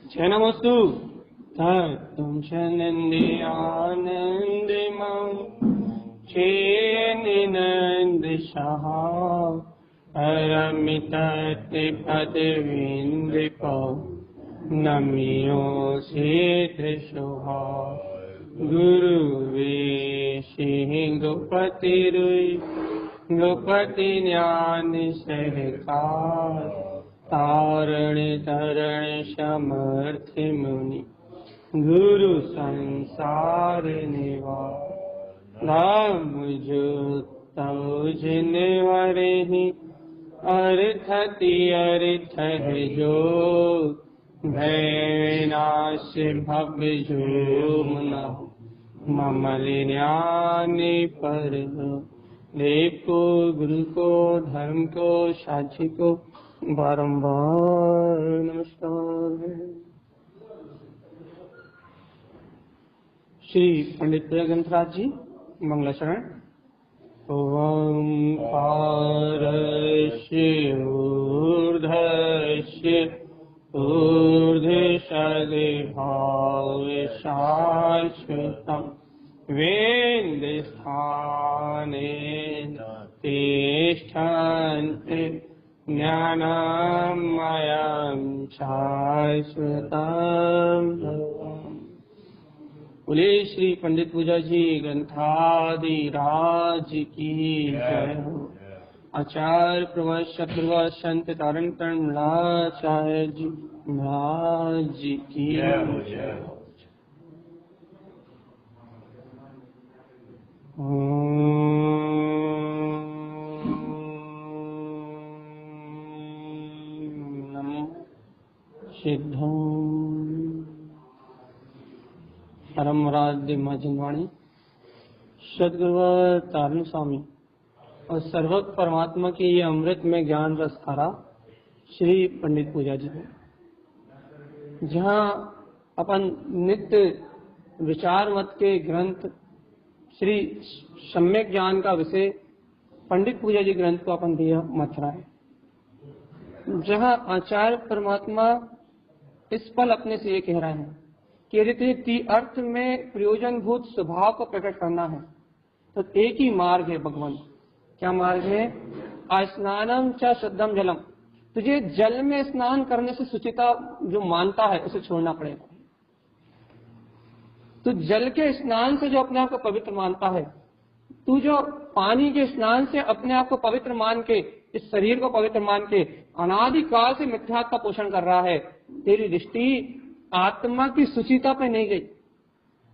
नमस्तु तुम नंदी आनंद नंद सहा अरमित पदविंद को नमियो शीत शोभा गुरु सिंह गोपति रुई गोपति ज्ञान सहकार तारण तरण समर्थ मुनि गुरु संसार निवार राम जो तौजन वरे अर्थति अर्थ है जो भयनाश भव जो मुना ममल ज्ञानी पर देव को गुरु को धर्म को साक्षी को बारंबार नमस्कार है। श्री पंडित ग्रंथराज जी मंगलाचरण। ओंकारस्य ऊर्ध्वस्य ऊर्ध्वसद्भाव शाश्वतम् वेदस्थाने तिष्ठन्ति ज्ञानमयं शाश्वतम्। बोले श्री पंडित पूजा जी ग्रंथादिराज की जय हो। आचार्य प्रवच शत्रुवच संत तारण तरणचार्य जी महाराज जी की जय हो। नमो सिद्धं परम आराध्य महाजनवाणी सदगुरु तारण स्वामी और सर्वज्ञ परमात्मा की ये अमृत में ज्ञान रस धारा श्री पंडित पूजा जी है, जहाँ अपन नित्य विचार मत के ग्रंथ श्री सम्यक ज्ञान का विषय पंडित पूजा जी ग्रंथ को अपन दिया मत रहा है, जहाँ आचार्य परमात्मा इस पल अपने से ये कह रहे हैं कि यदि तुझे अर्थ में प्रयोजनभूत स्वभाव को प्रकट करना है तो एक ही मार्ग है भगवान। क्या मार्ग है? स्नानम च शुद्धम जलम। तुझे जल में स्नान करने से शुचिता जो मानता है उसे छोड़ना पड़ेगा। तो जल के स्नान से जो अपने आप को पवित्र मानता है, तू जो पानी के स्नान से अपने आप को पवित्र मान के इस शरीर को पवित्र मान के अनादिकाल से मिथ्यात्व का पोषण कर रहा है, तेरी दृष्टि आत्मा की सुचिता पे नहीं गई,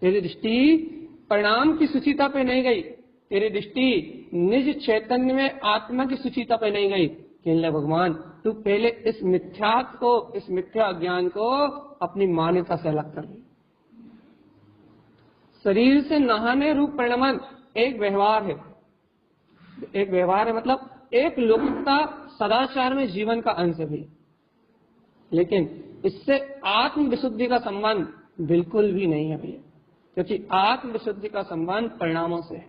तेरी दृष्टि परिणाम की सुचिता पे नहीं गई, तेरी दृष्टि निज चैतन्य में आत्मा की सुचिता पे नहीं गई। कहने भगवान तू पहले इस मिथ्यात्व को, इस मिथ्या ज्ञान को अपनी मान्यता से अलग कर ले। शरीर से नहाने रूप परिणमन एक व्यवहार है, एक व्यवहार है मतलब एक लौकिकता सदाचार में जीवन का अंश भी, लेकिन इससे आत्म विशुद्धि का संबंध बिल्कुल भी नहीं है भैया, क्योंकि आत्म विशुद्धि का संबंध परिणामों से है,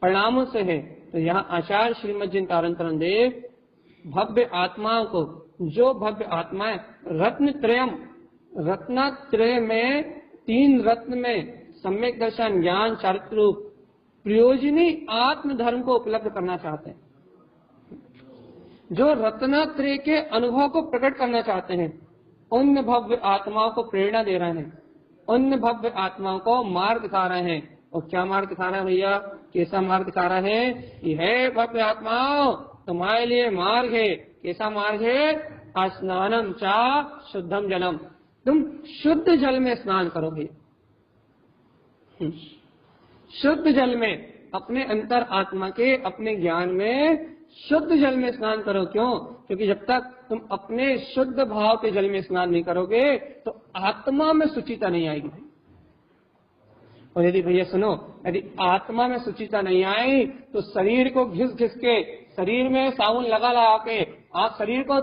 परिणामों से है। तो यहाँ आचार्य श्रीमद जी तारण तरण देव भव्य आत्माओं को, जो भव्य आत्माएं रत्नत्रयम, रत्नत्रय में तीन रत्न में सम्यक दर्शन ज्ञान चारित्र रूप प्रयोजनी आत्म धर्म को उपलब्ध करना चाहते हैं, जो रत्नत्रय के अनुभव को प्रकट करना चाहते हैं, उन भव्य आत्माओं को प्रेरणा दे रहे हैं, उन भव्य आत्माओं को मार्ग दिखा रहे हैं। और क्या मार्ग दिखा रहे हैं भैया? कैसा मार्ग दिखा रहे हैं? ये है भव्य आत्माओं तुम्हारे लिए मार्ग है। कैसा मार्ग है? स्नानम चा शुद्धम जलम। तुम शुद्ध जल में स्नान करो भैया, शुद्ध जल में, अपने अंतर आत्मा के अपने ज्ञान में शुद्ध जल में स्नान करो। क्यों? क्योंकि जब तक तुम अपने शुद्ध भाव के जल में स्नान नहीं करोगे तो आत्मा में सुचिता नहीं आएगी। और यदि भैया सुनो, यदि आत्मा में सुचिता नहीं आई तो शरीर को घिस घिस के, शरीर में साबुन लगा लगा के आप शरीर को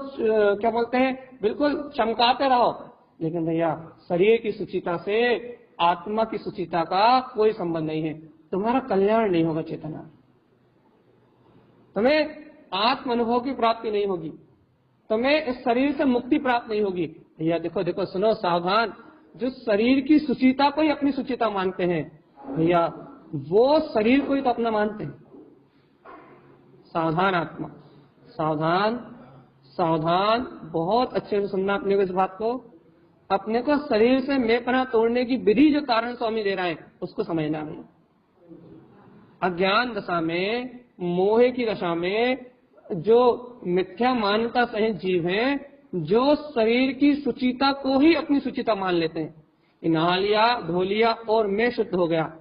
क्या बोलते हैं बिल्कुल चमकाते रहो, लेकिन भैया शरीर की सुचिता से आत्मा की सुचिता का कोई संबंध नहीं है। तुम्हारा कल्याण नहीं होगा चेतना, तुम्हें आत्म अनुभव की प्राप्ति नहीं होगी, तुम्हें इस शरीर से मुक्ति प्राप्त नहीं होगी। भैया देखो देखो सुनो सावधान, जो शरीर की सुचिता को ही अपनी सुचिता मानते हैं भैया, वो शरीर को ही तो अपना मानते हैं। सावधान आत्मा, सावधान सावधान, बहुत अच्छे से सुनना अपने को इस बात को। अपने को शरीर से मेपना तोड़ने की विधि जो तारण स्वामी दे रहा है उसको समझना है। अज्ञान दशा में, मोह की दशा में जो मिथ्या मान्यता सहित जीव हैं, जो शरीर की सुचिता को ही अपनी सुचिता मान लेते हैं, नहा लिया धो लिया और मैं शुद्ध हो गया।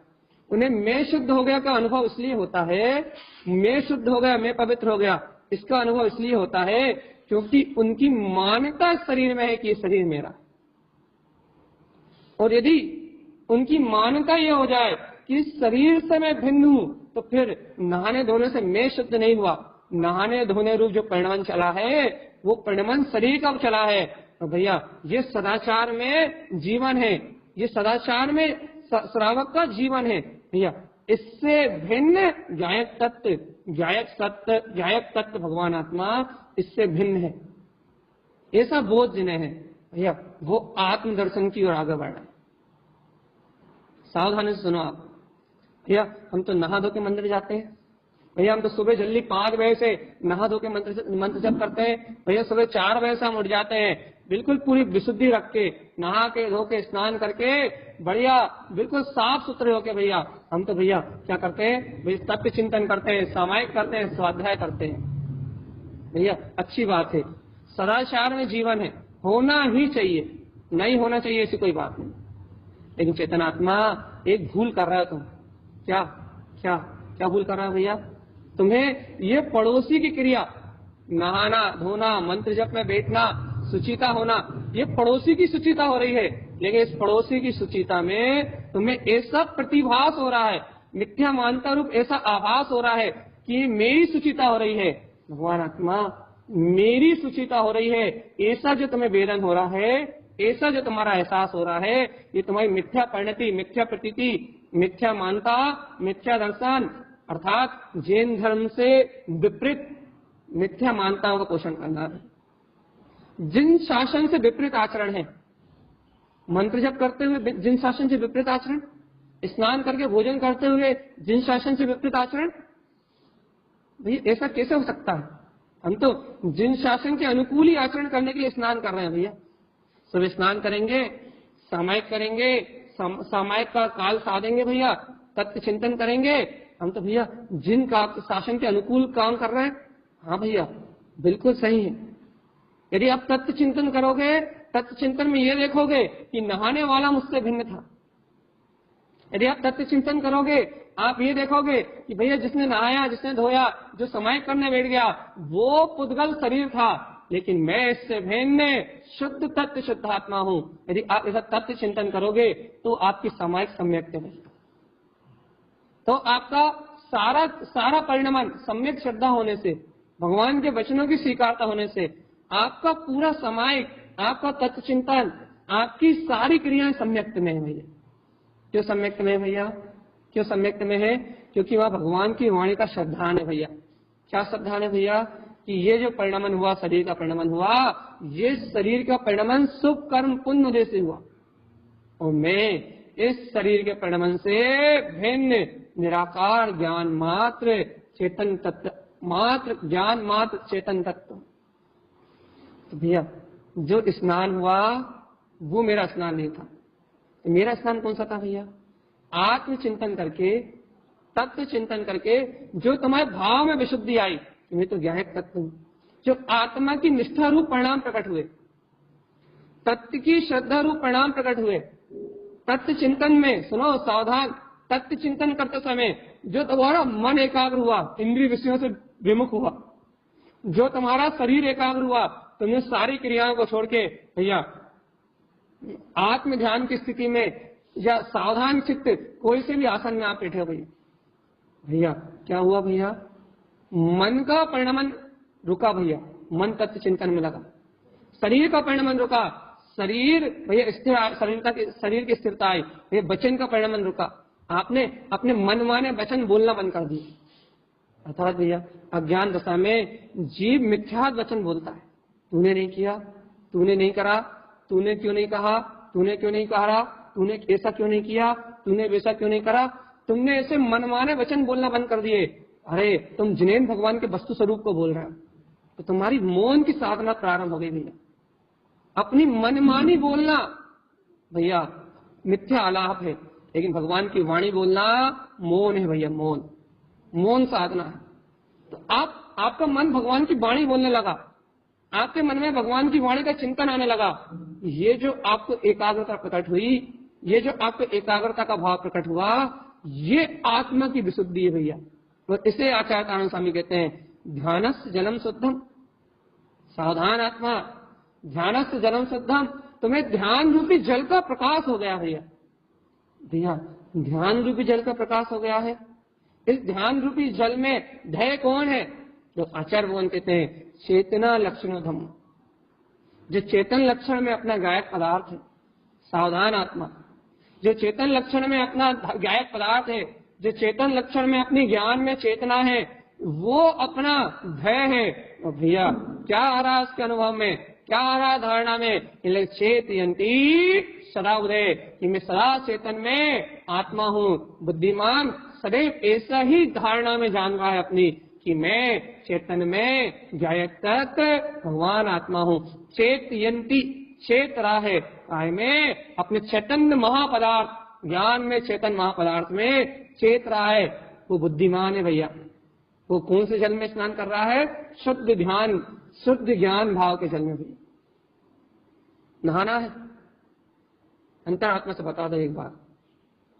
उन्हें मैं शुद्ध हो गया का अनुभव इसलिए होता है, मैं शुद्ध हो गया, मैं पवित्र हो गया, इसका अनुभव इसलिए होता है क्योंकि उनकी मान्यता शरीर में है कि ये शरीर मेरा। और यदि उनकी मान्यता ये हो जाए कि शरीर से मैं भिन्न हूं, तो फिर नहाने धोने से मैं शुद्ध नहीं हुआ। नहाने धोने रूप जो परिणमन चला है, वो परिणमन शरीर का चला है। तो भैया ये सदाचार में जीवन है, ये सदाचार में श्रावक का जीवन है भैया। इससे भिन्न गायक तत्व, गायक सत्य, गायक तत्व भगवान आत्मा इससे भिन्न है। ऐसा बोध जिन्हें है भैया, वो आत्मदर्शन की ओर आगे बढ़ रहे हैं। सावधानी से सुनो आप भैया, हम तो नहा धो के मंदिर जाते हैं भैया, हम तो सुबह जल्दी 5 बजे से नहा धो के मंत्र जप करते हैं भैया, सुबह 4 बजे से हम उठ जाते हैं, बिल्कुल पूरी विशुद्धि रख के, नहा के धो के स्नान करके बढ़िया बिल्कुल साफ सुथरे होके भैया, हम तो भैया क्या करते हैं भैया, तत्व चिंतन करते हैं, सामायिक करते हैं, स्वाध्याय करते हैं भैया। अच्छी बात है, सदाचार में जीवन है, होना ही चाहिए, नहीं होना चाहिए ऐसी कोई बात नहीं। लेकिन चेतनात्मा एक भूल कर रहा है तुम। क्या क्या क्या भूल कर रहा है भैया? तुम्हें ये पड़ोसी की क्रिया, नहाना धोना, मंत्र जप में बैठना, सुचिता होना, ये पड़ोसी की सुचिता हो रही है। लेकिन इस पड़ोसी की सुचिता में तुम्हें ऐसा प्रतिभास हो रहा है, मिथ्या मानता रूप ऐसा आभास हो रहा है कि मेरी सुचिता हो रही है। भगवान आत्मा मेरी सुचिता हो रही है, ऐसा जो तुम्हें वेदन हो रहा है, ऐसा जो तुम्हारा एहसास हो रहा है, ये तुम्हारी मिथ्या परिणति, मिथ्या प्रतीति, मिथ्या मानता, मिथ्या दर्शन, अर्थात जैन धर्म से विपरीत मिथ्या मानताओं का पोषण करना है। जिन शासन से विपरीत आचरण है, मंत्र जप करते हुए जिन शासन से विपरीत आचरण, स्नान करके भोजन करते हुए जिन शासन से विपरीत आचरण, भैया ऐसा कैसे हो सकता है? हम तो जिन शासन के अनुकूल ही आचरण करने के लिए स्नान कर रहे हैं भैया। सुबह स्नान करेंगे, सामायिक करेंगे, सामायिक का काल साधेंगे भैया, तत्व चिंतन करेंगे। हम तो भैया जिन का शासन के अनुकूल काम कर रहे हैं। हाँ भैया बिल्कुल सही है। यदि आप तत्व चिंतन करोगे, तत्व चिंतन में ये देखोगे कि नहाने वाला मुझसे भिन्न था। यदि आप तत्व चिंतन करोगे, आप ये देखोगे कि भैया जिसने नहाया, जिसने धोया, जो समाय करने बैठ गया, वो पुद्गल शरीर था, लेकिन मैं इससे भिन्न शुद्ध तत्व शुद्ध आत्मा हूं। यदि आप ऐसा तत्व चिंतन करोगे तो आपकी सामायिक सम्यक रहेगी, तो आपका सारा परिणमन सम्यक श्रद्धा होने से, भगवान के वचनों की स्वीकारता होने से, आपका पूरा सामायिक, आपका तत्व चिंतन, आपकी सारी क्रियाएं सम्यक्त में है भैया। क्यों सम्यक्त में है भैया? क्यों सम्यक्त में है? क्योंकि वह भगवान की वाणी का श्रद्धान है भैया। क्या श्रद्धान है भैया? कि ये जो परिणमन हुआ, शरीर का परिणमन हुआ, ये शरीर का परिणमन शुभ कर्म पुण्य उदय से हुआ, और मैं इस शरीर के परिणमन से भिन्न निराकार ज्ञान मात्र चेतन तत्व, मात्र ज्ञान मात्र चेतन तत्व। तो भैया जो स्नान हुआ वो मेरा स्नान नहीं था। तो मेरा स्नान कौन सा था भैया? आत्मचिंतन करके, तत्व चिंतन करके जो तुम्हारे भाव में विशुद्धि आई, तुम्हें तो ज्ञायक तत्व, जो आत्मा की निष्ठा रूप परिणाम प्रकट हुए, तत्व की श्रद्धा रूप परिणाम प्रकट हुए। तत्व चिंतन में सुनो सावधान, तत्व चिंतन करते समय जो तुम्हारा मन एकाग्र हुआ, इंद्रिय विषयों से विमुख हुआ, जो तुम्हारा शरीर एकाग्र हुआ, तुमने सारी क्रियाओं को छोड़ के भैया आत्म ध्यान की स्थिति में या सावधान चित्त कोई से भी आसन में आप बैठे हो भैया, भैया क्या हुआ भैया? मन का परिणमन रुका भैया, मन तत्व चिंतन में लगा। शरीर का परिणमन रुका, शरीर भैया स्थिर, शरीर की स्थिरता आई भैया। वचन का परिणमन रुका, आपने अपने मनमाने वचन बोलना बंद कर दिए। अर्थात भैया अज्ञान दशा में जीव मिथ्या वचन बोलता है, तूने नहीं किया, तूने नहीं करा, तूने क्यों नहीं कहा, तूने क्यों नहीं कहा, तूने ऐसा क्यों नहीं किया, तूने वैसा क्यों नहीं करा, तुमने ऐसे मनमाने वचन बोलना बंद कर दिए। अरे तुम जिनेंद्र भगवान के वस्तु स्वरूप को बोल रहे हो, तो तुम्हारी मौन की साधना प्रारंभ हो गई भैया। अपनी मनमानी बोलना भैया मिथ्या आलाप है, लेकिन भगवान की वाणी बोलना मौन है भैया, मौन, मौन साधना है। तो आपका मन भगवान की वाणी बोलने लगा, आपके मन में भगवान की वाणी का चिंतन आने लगा। ये जो आपको एकाग्रता प्रकट हुई, ये जो आपको एकाग्रता का भाव प्रकट हुआ, ये आत्मा की विशुद्धि है भैया। तो इसे आचार्य आनंद स्वामी कहते हैं ध्यानस्य जलम शुद्धम। सावधान आत्मा, ध्यानस्य जलम शुद्धम, तुम्हें ध्यान रूपी जल का प्रकाश हो गया भैया। भैया ध्यान रूपी जल का प्रकाश हो गया है। इस ध्यान रूपी जल में ध्येय कौन है? जो आचार्य भगवान कहते हैं चेतना लक्षण धम्म, जो चेतन लक्षण में अपना गायक पदार्थ है। सावधान आत्मा, जो चेतन लक्षण में अपना गायक पदार्थ है, जो चेतन लक्षण में अपनी ज्ञान में चेतना है, वो अपना ध्येय है। और भैया क्या आ रहा है उसके अनुभव में, क्या आ रहा है धारणा में? चेतयंती सदा उदय, कि मैं सदा चेतन में आत्मा हूँ। बुद्धिमान सदैव ऐसा ही धारणा में जान रहा है अपनी, कि मैं चेतन में गायक तक भगवान आत्मा हूँ। चेतयंती, चेत रहा है काय में, अपने चैतन्य महापदार्थ, ज्ञान में चेतन महापदार्थ में चेत रहा है। वो बुद्धिमान है भैया। वो कौन से जल में स्नान कर रहा है? शुद्ध ध्यान, शुद्ध ज्ञान भाव के जल में भी नहाना है। अंतरात्मा से बता दो एक बार,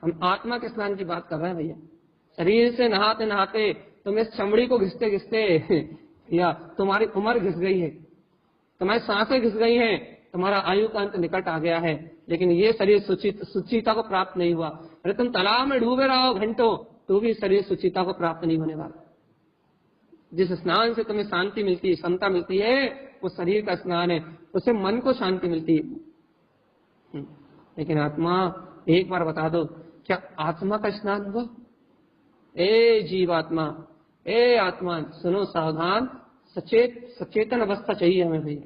हम आत्मा के स्नान की बात कर रहे हैं भैया। शरीर से नहाते नहाते तुम इस चमड़ी को घिसते घिसते या तुम्हारी उम्र घिस गई है, तुम्हारी सांसें घिस गई हैं, तुम्हारा आयु का अंत निकट आ गया है, लेकिन ये शरीर सुचिता को प्राप्त नहीं हुआ। अरे तुम तालाब में डूबे रहो घंटों, तो भी शरीर सुचिता को प्राप्त नहीं होने वाला। जिस स्नान से तुम्हें शांति मिलती है, समता मिलती है, वो शरीर का स्नान है, उससे मन को शांति मिलती है। लेकिन आत्मा, एक बार बता दो, क्या आत्मा का स्नान हुआ? ए जीवात्मा, ए आत्मा, सुनो सावधान, सचेतन अवस्था चाहिए हमें भैया।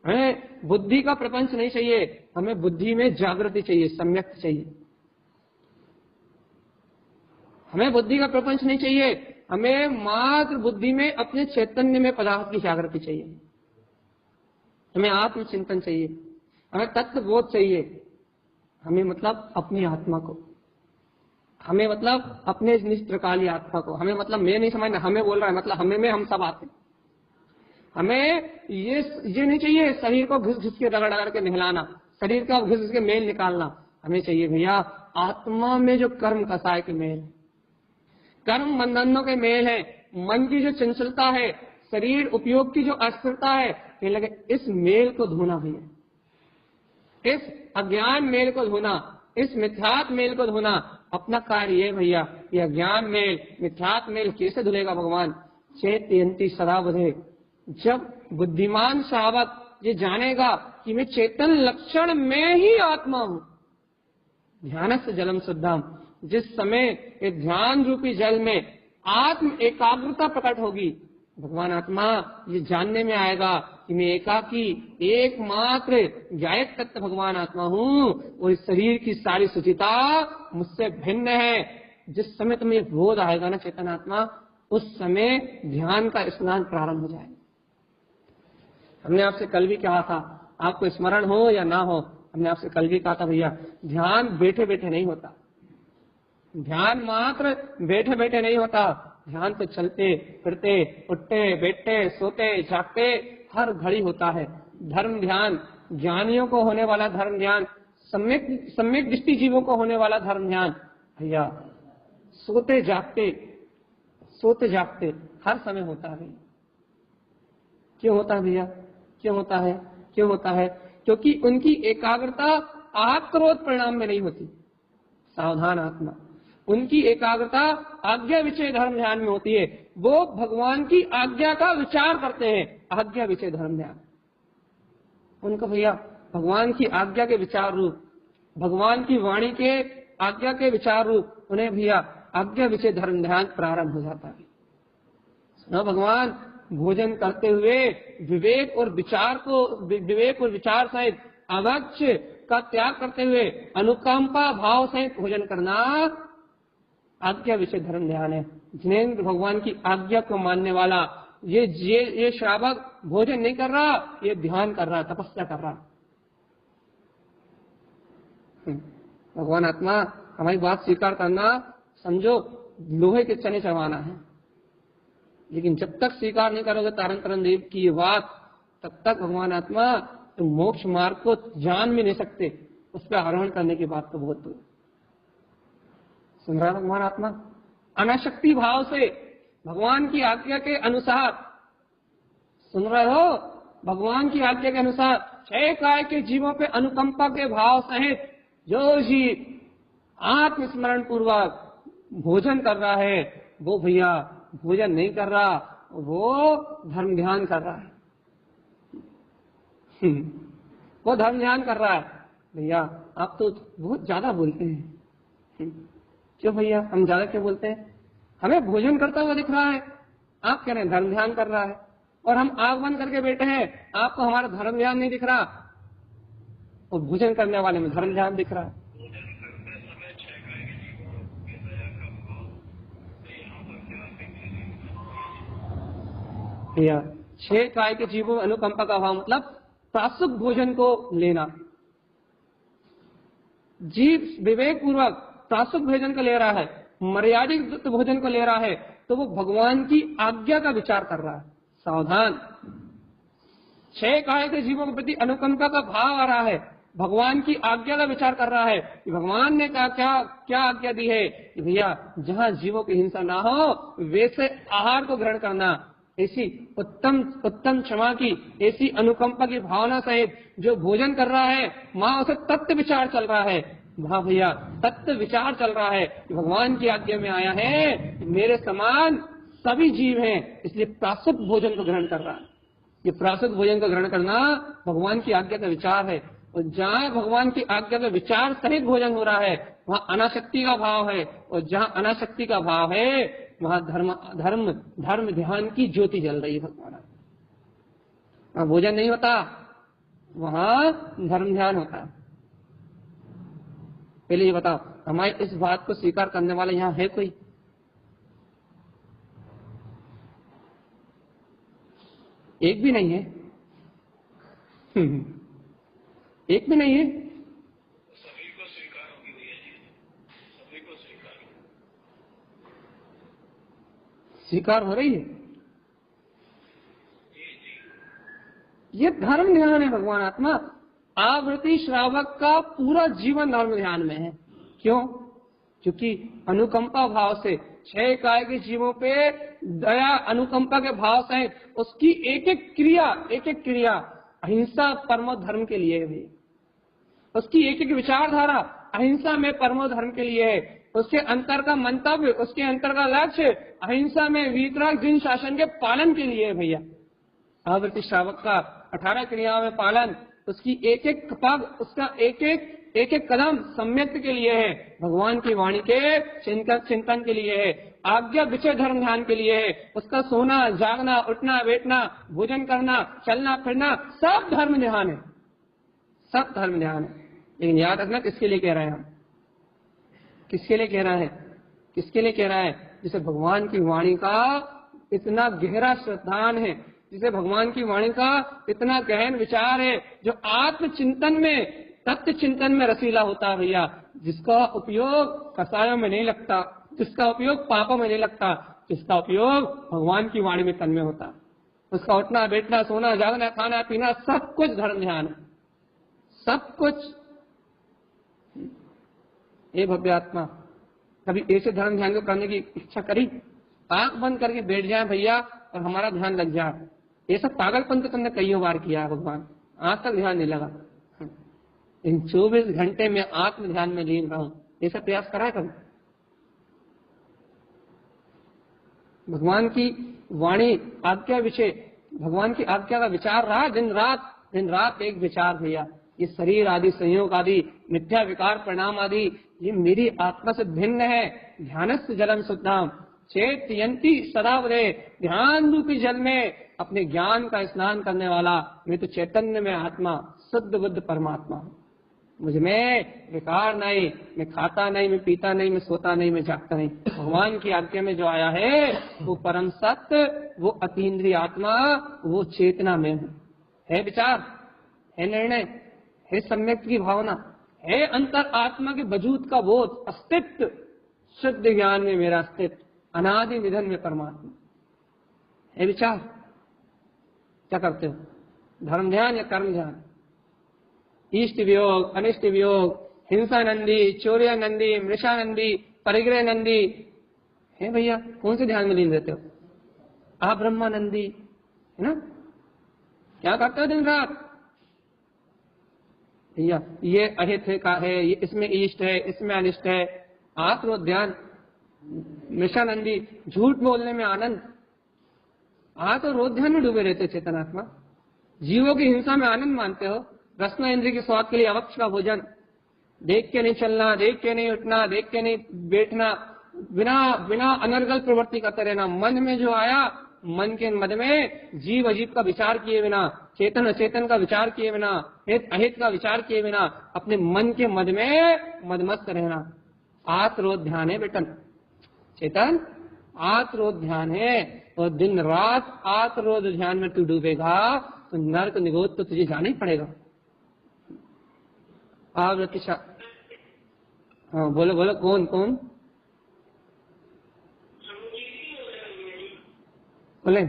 हमें बुद्धि का प्रपंच नहीं चाहिए, हमें बुद्धि में जागृति चाहिए, सम्यक चाहिए। हमें बुद्धि का प्रपंच नहीं चाहिए, हमें मात्र बुद्धि में अपने चैतन्य में पदार्थ की जागृति चाहिए। हमें आत्मचिंतन चाहिए, हमें तत्वबोध चाहिए। हमें मतलब अपनी आत्मा को, हमें मतलब अपने निष्प्रकाली आत्मा को, हमें मतलब मैं नहीं समझना, हमें बोल रहा है मतलब हमें में हम सब आते। हमें ये नहीं चाहिए शरीर को घिस घिस के रगड़ रगड़ के नहलाना, शरीर का घिस घिस के मेल निकालना। हमें चाहिए भैया आत्मा में जो कर्म कसाय के मेल, कर्म बंधनों के मेल है, मन की जो चंचलता है, शरीर उपयोग की जो अस्थिरता है, ये लगे इस मेल को धोना भैया, इस अज्ञान मेल को धोना, इस मिथ्यात्म मेल को धोना। अपना कार्य है भैया, ये अज्ञान मेल, मिथ्यात्म मेल कैसे धुलेगा भगवान? चेतयंती सदा बुधे। जब बुद्धिमान श्रावक ये जानेगा कि मैं चेतन लक्षण में ही आत्मा हूं, ध्यानस्य जलम शुद्धम, जिस समय ये ध्यान रूपी जल में आत्म एकाग्रता प्रकट होगी, भगवान आत्मा ये जानने में आएगा कि मैं एकाकी एकमात्र गायक तत्व भगवान आत्मा हूँ, और इस शरीर की सारी सुचिता मुझसे भिन्न है। जिस समय तुम्हें बोध आएगा ना चेतन आत्मा, उस समय ध्यान का स्नान प्रारंभ हो जाएगा। हमने आपसे कल भी कहा था, आपको स्मरण हो या ना हो, हमने आपसे कल भी कहा था भैया ध्यान बैठे बैठे नहीं होता, ध्यान मात्र बैठे बैठे नहीं होता। ध्यान तो चलते फिरते, उठते बैठते, सोते जागते हर घड़ी होता है। धर्म ध्यान, ज्ञानियों को होने वाला धर्म ध्यान, सम्यक दृष्टि जीवों को होने वाला धर्म ध्यान भैया सोते जागते हर समय होता है। क्यों होता है भैया? क्यों होता है? क्यों होता है? क्योंकि उनकी एकाग्रता आक्रोध परिणाम में नहीं होती। सावधान आत्मा, उनकी एकाग्रता आज्ञा विषय धर्म ध्यान में होती है। वो भगवान की आज्ञा का विचार करते हैं, आज्ञा विषय धर्म ध्यान। उनको भैया भगवान की आज्ञा के विचार रूप, भगवान की वाणी के आज्ञा के विचार रूप, उन्हें भैया आज्ञा विषय धर्म ध्यान प्रारंभ हो जाता है। सुनो भगवान भोजन करते हुए विवेक और विचार सहित अभक्ष्य का त्याग करते हुए अनुकंपा भाव से भोजन करना आज्ञा विषय धर्म ध्यान है। जिनेंद्र भगवान की आज्ञा को मानने वाला ये श्रावक भोजन नहीं कर रहा, ये ध्यान कर रहा, तपस्या कर रहा। भगवान आत्मा हमारी बात स्वीकार करना समझो लोहे के चने चबाना है, लेकिन जब तक स्वीकार नहीं करोगे तारण करण देव की ये बात, तब तक भगवान आत्मा तुम मोक्ष मार्ग को जान भी नहीं सकते। उस पर आरोहण करने की बात तो बहुत दूर। सुन रहा भगवान आत्मा अनाशक्ति भाव से भगवान की आज्ञा के अनुसार, सुन रहे हो, भगवान की आज्ञा के अनुसार 6 काय के जीवों पे अनुकंपा के भाव सहित जो जीव आत्मस्मरण पूर्वक भोजन कर रहा है, वो भैया भोजन नहीं कर रहा, वो धर्म ध्यान कर रहा है। वो धर्म ध्यान कर रहा है। भैया आप तो बहुत ज्यादा बोलते हैं। क्यों भैया हम ज्यादा क्यों बोलते हैं? हमें भोजन करता हुआ दिख रहा है, आप कह रहे हैं धर्म ध्यान कर रहा है, और हम आग बंद करके बैठे हैं, आपको हमारा धर्म ध्यान नहीं दिख रहा, और भोजन करने वाले में धर्म ध्यान दिख रहा है। भैया 6 काय के जीवों में अनुकंपा का भाव मतलब प्रासुक भोजन को लेना। जीव विवेक पूर्वक प्रासुक भोजन को ले रहा है, मर्यादित भोजन को ले रहा है, तो वो भगवान की आज्ञा का विचार कर रहा है। सावधान, 6 काय के जीवों के प्रति अनुकंपा का भाव आ रहा है, भगवान की आज्ञा का विचार कर रहा है कि भगवान ने क्या आज्ञा दी है कि भैया जहां जीवों की हिंसा ना हो वैसे आहार को ग्रहण करना। ऐसी उत्तम क्षमा की, ऐसी अनुकंपा की भावना सहित जो भोजन कर रहा है, वहां उसे तत्व विचार चल रहा है। वहां भैया तत्व विचार चल रहा है कि भगवान की आज्ञा में आया है, मेरे समान सभी जीव हैं, इसलिए प्रासुक भोजन को ग्रहण कर रहा है। ये प्रासुक भोजन को ग्रहण करना भगवान की आज्ञा का विचार है, और जहाँ भगवान की आज्ञा का विचार सहित भोजन हो रहा है वहाँ अनाशक्ति का भाव है, और जहाँ अनाशक्ति का भाव है वहाँ धर्म ध्यान की ज्योति जल रही है। भगवान वहाँ भोजन नहीं होता, वहाँ धर्म ध्यान होता है। पहले ये बताओ, हमारी इस बात को स्वीकार करने वाला यहाँ है कोई? एक भी नहीं है। एक भी नहीं है। सभी को स्वीकार होगी भैया जी, सभी को स्वीकार हो रही है। ये धर्म ध्यान है। भगवान आत्मा आवृत्ति श्रावक का पूरा जीवन धर्म ध्यान में है। क्यों? क्योंकि अनुकंपा भाव से 6 काय के जीवों पे दया अनुकंपा के भाव से उसकी एक एक क्रिया अहिंसा परमो धर्म के लिए है। उसकी एक एक विचारधारा अहिंसा में परमो धर्म के लिए है। उसके अंतर का मंतव्य, उसके अंतर का लक्ष्य अहिंसा में वीतराग जिन शासन के पालन के लिए है। भैया आवृत्ति श्रावक का 18 क्रियाओं में पालन, उसकी एक एक पग, उसका एक एक कदम सम्यक्त के लिए है, भगवान की वाणी के चिंतन के लिए है, आज्ञा विषय धर्म ध्यान के लिए है। उसका सोना, जागना, उठना, बैठना, भोजन करना, चलना फिरना सब धर्म ध्यान है, सब धर्म ध्यान है। लेकिन याद रखना किसके लिए कह रहे हैं हम? किसके लिए कह रहा है? किसके लिए कह रहा है? जिसे भगवान की वाणी का इतना गहरा श्रद्धान है, जिसे भगवान की वाणी का इतना गहन विचार है, जो आत्मचिंतन में, तत्व चिंतन में रसीला होता है। भैया जिसका उपयोग कसायों में नहीं लगता, जिसका उपयोग पापों में नहीं लगता, जिसका उपयोग भगवान की वाणी में तन में होता है, उसका उठना, बैठना, सोना, जागना, खाना, पीना सब कुछ धर्म ध्यान है, सब कुछ। ये भव्य आत्मा कभी ऐसे धर्म ध्यान को करने की इच्छा करी? आंख बंद करके बैठ जाए भैया और हमारा ध्यान लग जाए। ये सब पागलपन तो तुमने कई बार किया है भगवान, आज तक ध्यान नहीं लगा। इन 24 घंटे में आत्म ध्यान में लीन रहूं, ऐसा प्रयास करा है कभी? भगवान की वाणी आज्ञा विषय, भगवान की आज्ञा का विचार रहा दिन रात एक विचार। भैया ये शरीर आदि, संयोग आदि, मिथ्या विकार, परिणाम आदि, ये मेरी आत्मा से भिन्न है। ध्यानस्थ जलम शुद्धम चेतयंती सदा वदे, ध्यान रूपी जल में अपने ज्ञान का स्नान करने वाला मैं तो चैतन्य में आत्मा शुद्ध बुद्ध परमात्मा हूं। मुझ में विकार नहीं, मैं खाता नहीं, मैं पीता नहीं, मैं सोता नहीं, मैं जागता नहीं। भगवान की आज्ञा में जो आया है वो परम सत्य, वो अतीन्द्रिय आत्मा, वो चेतना में हूं। है विचार, है निर्णय, है सम्यक की भावना, है अंतर आत्मा के वजूद का बोध, अस्तित्व, शुद्ध ज्ञान में मेरा अस्तित्व, अनादि निधन में परमात्मा है। विचार क्या करते हो? धर्म ध्यान या कर्म ध्यान? इष्ट वियोग, अनिष्ट वियोग, हिंसा नंदी, चोरिया नंदी, मृषा नंदी, परिग्रह नंदी, है भैया? कौन से ध्यान में लीन रहते हो? आप ब्रह्मानंदी, है ना? क्या करते हो दिन रात? भैया ये अहित का है, ये इसमें इष्ट है, इसमें अनिष्ट है। आत्म ध्यान, मृषानंदी, झूठ बोलने में आनंद। तो रोज ध्यान में डूबे रहते चेतनात्मा। जीवों की हिंसा में आनंद मानते हो। रसना इंद्रिय के स्वाद के लिए अवक्ष का भोजन, देख के नहीं चलना, देख के नहीं उठना, देख के नहीं बैठना, बिना बिना अनर्गल प्रवृत्ति करते रहना। मन में जो आया, मन के मद में जीव अजीब का विचार किए बिना, चेतन अचेतन का विचार किए बिना, हित अहित का विचार किए बिना अपने मन के मद में मदमस्त रहना। आत्रोध ध्यान है बेटन, चेतन आत्रोध ध्यान है। और दिन रात आत्रोध ध्यान में तू डूबेगा तो नरक निगोद तो तुझे जाना ही पड़ेगा। आप रतिशा, हाँ बोलो बोलो, कौन कौन बोले?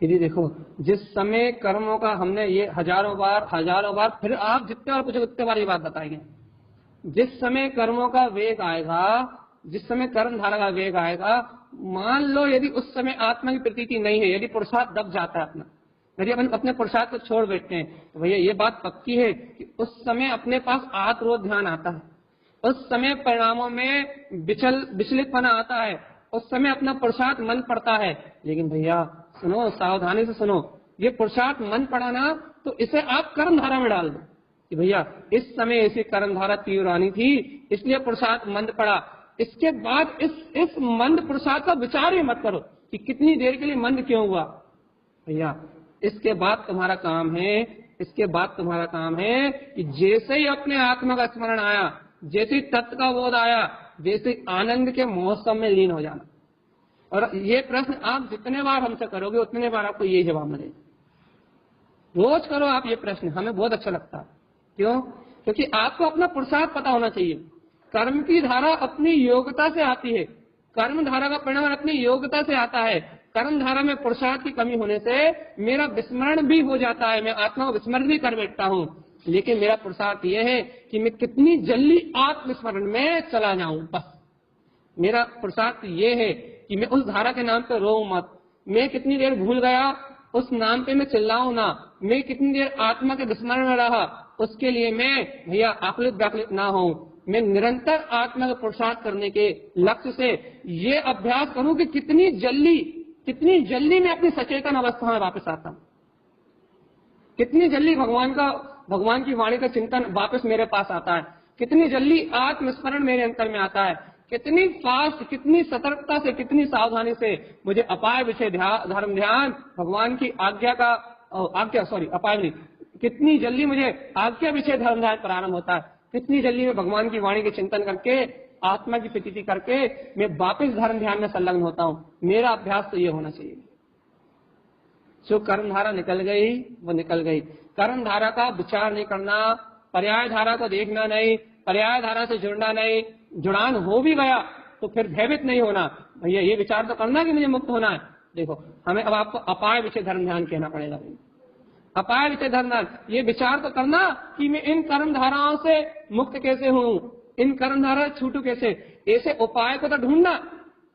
यदि देखो, जिस समय कर्मों का हमने ये हजारों बार फिर आप जितने बार पूछो उतने बार ये बात बताएंगे। जिस समय कर्मों का वेग आएगा, जिस समय कर्म धारा का वेग आएगा, मान लो यदि उस समय आत्मा की प्रतीति नहीं है, यदि पुरुषार्थ दब जाता है अपना, यदि अपन अपने पुरुषार्थ को छोड़ बैठते हैं, तो भैया ये बात पक्की है कि उस समय अपने पास आत्मरोध ध्यान आता है। उस समय परिणामों में विचलितपना आता है। उस समय अपना पुरुषार्थ मन पड़ता है। लेकिन भैया सुनो, सावधानी से सुनो, ये पुरुषार्थ मन पड़ा ना, तो इसे आप कर्म धारा में डाल दो कि भैया इस समय ऐसी कर्म धारा तीव्र आनी थी, इसलिए पुरुषार्थ मंद पड़ा। इसके बाद इस मंद पुरुषार्थ का विचार ही मत करो कि कितनी देर के लिए मंद क्यों हुआ। भैया इसके बाद तुम्हारा काम है, कि जैसे ही अपने आत्मा का स्मरण आया, जैसे तत्व का बोध आया, जैसे आनंद के महोत्सव में लीन हो जाना। और ये प्रश्न आप जितने बार हमसे करोगे उतने बार आपको ये जवाब मिलेगा। रोज करो आप ये प्रश्न, हमें बहुत अच्छा लगता है। क्यों? क्योंकि आपको अपना पुरुषार्थ पता होना चाहिए। कर्म की धारा अपनी योग्यता से आती है, कर्म धारा का परिणाम अपनी योग्यता से आता है। कर्म धारा में पुरुषार्थ की कमी होने से मेरा विस्मरण भी हो जाता है, मैं आत्मा को विस्मरण भी कर बैठता हूँ। लेकिन मेरा पुरुषार्थ यह है कि मैं कितनी जल्दी आत्मस्मरण में चला जाऊं। बस मेरा पुरुषार्थ ये है कि मैं उस धारा के नाम पे रोऊं मत। मैं कितनी देर भूल गया उस नाम पे मैं चिल्लाऊं ना। मैं कितनी देर आत्मा के विस्मरण में रहा उसके लिए मैं भैया आकुलित व्याकुलित ना हूं। मैं निरंतर आत्मा का पुरुषार्थ करने के लक्ष्य से ये अभ्यास करूं कि कितनी जल्दी मैं अपनी सचेतन अवस्था में वापस आता हूं। कितनी जल्दी भगवान की वाणी का चिंतन वापस मेरे पास आता है। कितनी जल्दी आत्मस्मरण मेरे अंतर में आता है। कितनी फास्ट, कितनी सतर्कता से, कितनी सावधानी से मुझे अपाय विषय धर्म ध्यान भगवान की कितनी जल्दी मुझे आज्ञा विषय धर्म ध्यान प्रारंभ होता है। कितनी जल्दी मैं भगवान की वाणी के चिंतन करके, आत्मा की प्रतीति करके मैं वापस धर्म ध्यान में संलग्न होता हूँ। मेरा अभ्यास तो ये होना चाहिए। जो कर्मधारा निकल गई वो निकल गई। कर्मधारा का विचार नहीं करना, पर्याय धारा को देखना नहीं, पर्याय धारा से जुड़ना नहीं। जुड़ान हो भी गया तो फिर भयभीत नहीं होना। भैया ये विचार तो करना कि मुझे मुक्त होना है। देखो हमें अब आपको अपाय विषय धर्म ध्यान कहना पड़ेगा। अपाय विषय धर्म ध्यान, ये विचार तो करना कि मैं इन कर्म धाराओं से मुक्त कैसे हूँ, इन कर्म धारा छूटू कैसे। ऐसे उपाय को तो ढूंढना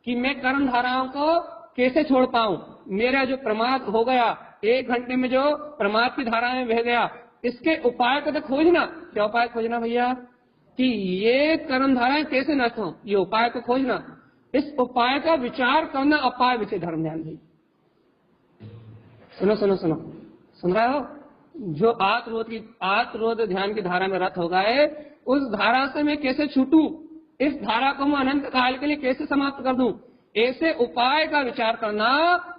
कि मैं कर्म धाराओं को कैसे छोड़ पाऊं। मेरा जो प्रमाद हो गया, 1 घंटे में जो प्रमाद की धारा में बह गया, इसके उपाय को तो खोजना। क्या उपाय खोजना भैया? कि ये कर्म धाराएं कैसे नष्ट हो, ये उपाय को खोजना। इस उपाय का विचार करना अपाय विषय धर्म ध्यान। भी सुनो सुनो सुनो, सुन रहे हो? जो आत्मरोध ध्यान की धारा में रत हो गए, उस धारा से मैं कैसे छूटूं, इस धारा को मैं अनंत काल के लिए कैसे समाप्त कर दूं, ऐसे उपाय का विचार करना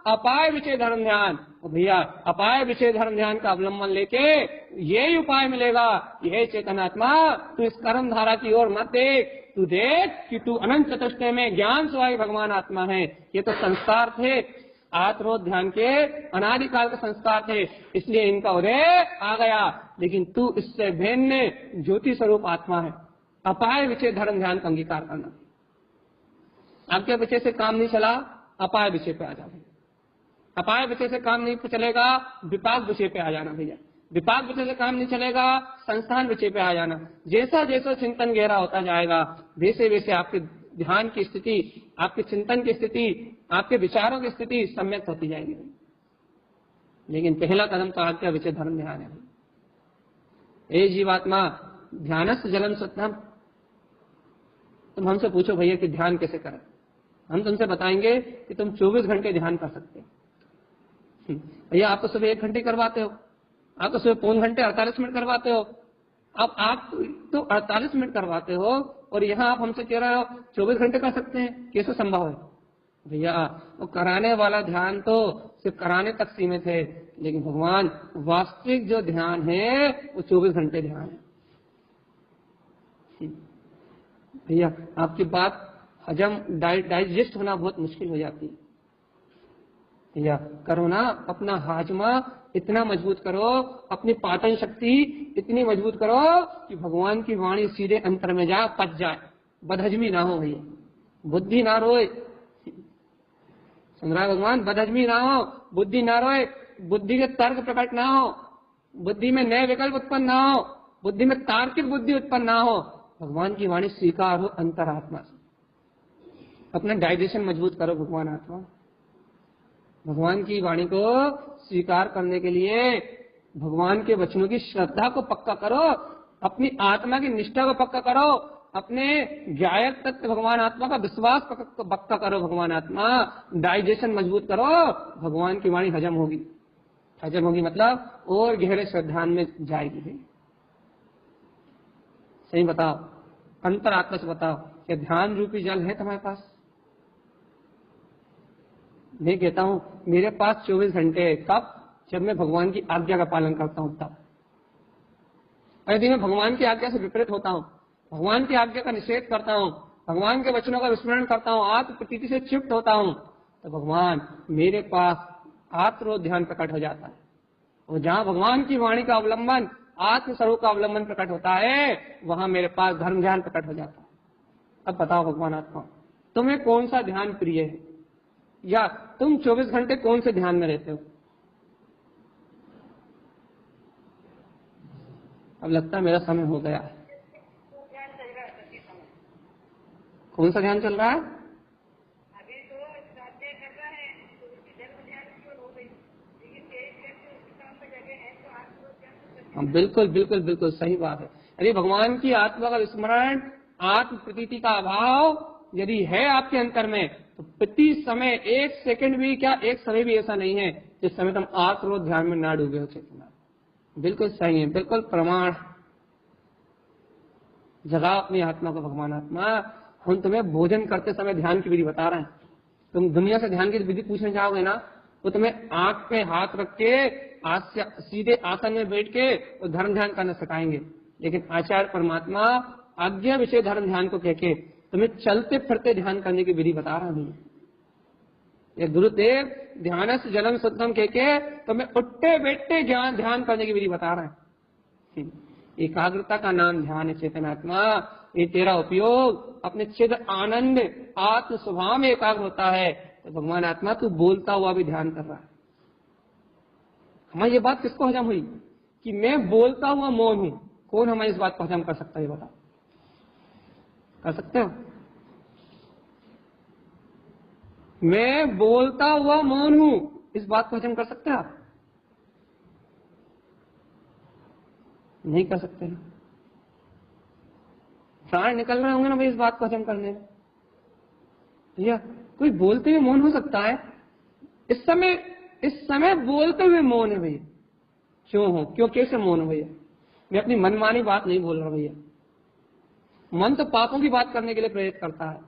अपाय विषय धर्म ध्यान। भैया अपाय विषय धर्म ध्यान का अवलंबन लेके यही उपाय मिलेगा। यह चेतनात्मा, तू इस कर्म धारा की ओर मत देख, तू देख कि तू अनंत चतुष्टय में ज्ञान स्वयं भगवान आत्मा है। ये तो संस्कार थे, आत्मरोध ध्यान के अनादिकाल के संस्कार थे, इसलिए इनका उदय आ गया। लेकिन तू इससे भिन्न ज्योति स्वरूप आत्मा है। अपाय विषय धर्म ध्यान का अंगीकार करना। आपके विषय से काम नहीं चला, अपाय विषय पे आ जाओ। अपाय विषय से काम नहीं चलेगा, विपाक विषय पे आ जाना भैया। विपाक विषय से काम नहीं चलेगा, संस्थान विषय पे आ जाना। जैसा जैसा चिंतन गहरा होता जाएगा, वैसे वैसे आपके ध्यान की स्थिति, आपके चिंतन की स्थिति, आपके विचारों की स्थिति सम्यक होती जाएगी। लेकिन पहला कदम तो आपका विषय धर्म ध्यान है। ए जीवात्मा, ध्यानस्थ जलम सत्यम। तुम हमसे पूछो भैया कि ध्यान कैसे करें, हम तुमसे बताएंगे कि तुम 24 घंटे ध्यान कर सकते हो। भैया आप तो सुबह 1 घंटे करवाते हो, आप तो सुबह 5 घंटे 48 मिनट करवाते हो। अब आप तो 48 मिनट करवाते हो और यहाँ आप हमसे कह रहे हो 24 घंटे कर सकते हैं, कैसे संभव है? भैया वो कराने वाला ध्यान तो सिर्फ कराने तक सीमित है, लेकिन भगवान वास्तविक जो ध्यान है वो 24 घंटे ध्यान है। भैया आपकी बात हजम डाइजेस्ट होना बहुत मुश्किल हो जाती है। भैया करो ना, अपना हाजमा इतना मजबूत करो, अपनी पाचन शक्ति इतनी मजबूत करो कि भगवान की वाणी सीधे अंतर में जा पच जाए, बदहजमी ना हो भैया, बुद्धि ना रोए। सुन रहा है भगवान? बदहजमी ना हो, बुद्धि ना रोए, बुद्धि के तर्क प्रकट ना हो, बुद्धि में नए विकल्प उत्पन्न ना हो, बुद्धि में तार्किक बुद्धि उत्पन्न ना हो। भगवान की वाणी स्वीकार हो अंतरात्मा से। अपना डाइजेशन मजबूत करो भगवान आत्मा। भगवान की वाणी को स्वीकार करने के लिए भगवान के वचनों की श्रद्धा को पक्का करो, अपनी आत्मा की निष्ठा को पक्का करो, अपने ज्ञायक तत्व भगवान आत्मा का विश्वास पक्का करो। भगवान आत्मा डाइजेशन मजबूत करो, भगवान की वाणी हजम होगी। हजम होगी मतलब और गहरे श्रद्धान में जाएगी। सही बताओ, अंतरात्मा से बताओ, क्या ध्यान रूपी जल है तुम्हारे पास? मैं कहता हूं मेरे पास 24 घंटे है। कब? जब मैं भगवान की आज्ञा का पालन करता हूं तब। और यदि मैं भगवान की आज्ञा से विपरीत होता हूं, भगवान की आज्ञा का निषेध करता हूं, भगवान के वचनों का विस्मरण करता हूं, आत्म प्रतीति से चिप्त होता हूं, तो भगवान मेरे पास आत्मरोध ध्यान प्रकट हो जाता है। और जहां भगवान की वाणी का अवलंबन, आत्म स्वरूप का अवलंबन प्रकट होता है, वहां मेरे पास धर्म ध्यान प्रकट हो जाता है। अब बताओ भगवान आत्मा, तुम्हें कौन सा ध्यान प्रिय है, या तुम 24 घंटे कौन से ध्यान में रहते हो? अब लगता है मेरा समय हो गया है। कौन सा ध्यान चल रहा है? अभी तो स्वाध्याय कर रहा है, तो उसकी जन्म ध्यान की ओर हो गई, लेकिन 23 घंटे उसके काम पर जगह है, तो आत्मरोध ध्यान। बिल्कुल बिल्कुल बिल्कुल सही बात है। यदि भगवान की आत्मा का विस्मरण, आत्म प्रतीति का अभाव यदि है आपके अंतर में, तो प्रति समय 1 सेकंड भी क्या, 1 समय भी ऐसा नहीं है जिस समय तुम आत्मरोध ध्यान में ना डूबे हो चेतना। बिल्कुल सही है, बिल्कुल प्रमाण। जगा अपनी आत्मा को भगवान आत्मा। हम तुम्हें भोजन करते समय ध्यान की विधि बता रहे हैं। तुम दुनिया से ध्यान की विधि पूछने जाओगे ना, तो तुम्हें आंख पे हाथ रख के सीधे आसन में बैठ के वो धर्म ध्यान करना सिखाएंगे। लेकिन आचार्य परमात्मा आज्ञा विषय धर्म ध्यान को कह के तुम्हें चलते फिरते ध्यान करने की विधि बता रहा हूं। ये गुरुदेव ध्यानस्थ जलम सत्यम कह के तुम्हें उठते बैठते ध्यान करने की विधि बता रहे हैं। एकाग्रता का नाम ध्यान है चेतनात्मा। ये तेरा उपयोग अपने चिद आनंद आत्म स्वभाव में एकाग्र होता है, तो भगवान आत्मा तू बोलता हुआ भी ध्यान कर रहा है। हमारी ये बात किसको हजम हुई कि मैं बोलता हुआ मौन हूं? कौन हमारी इस बात को हजम कर सकता है? ये बताओ, कर सकते हो? मैं बोलता हुआ मौन हूं, इस बात को हजम कर सकते हैं आप? नहीं कर सकते ना। प्राण निकल रहे होंगे ना भाई इस बात को हजम करने में। भैया कोई बोलते हुए मौन हो सकता है? इस समय बोलते हुए मौन है भैया। क्यों हूं, क्यों कैसे मौन भैया? मैं अपनी मनमानी बात नहीं बोल रहा भैया। मन तो पापों की बात करने के लिए प्रेरित करता है,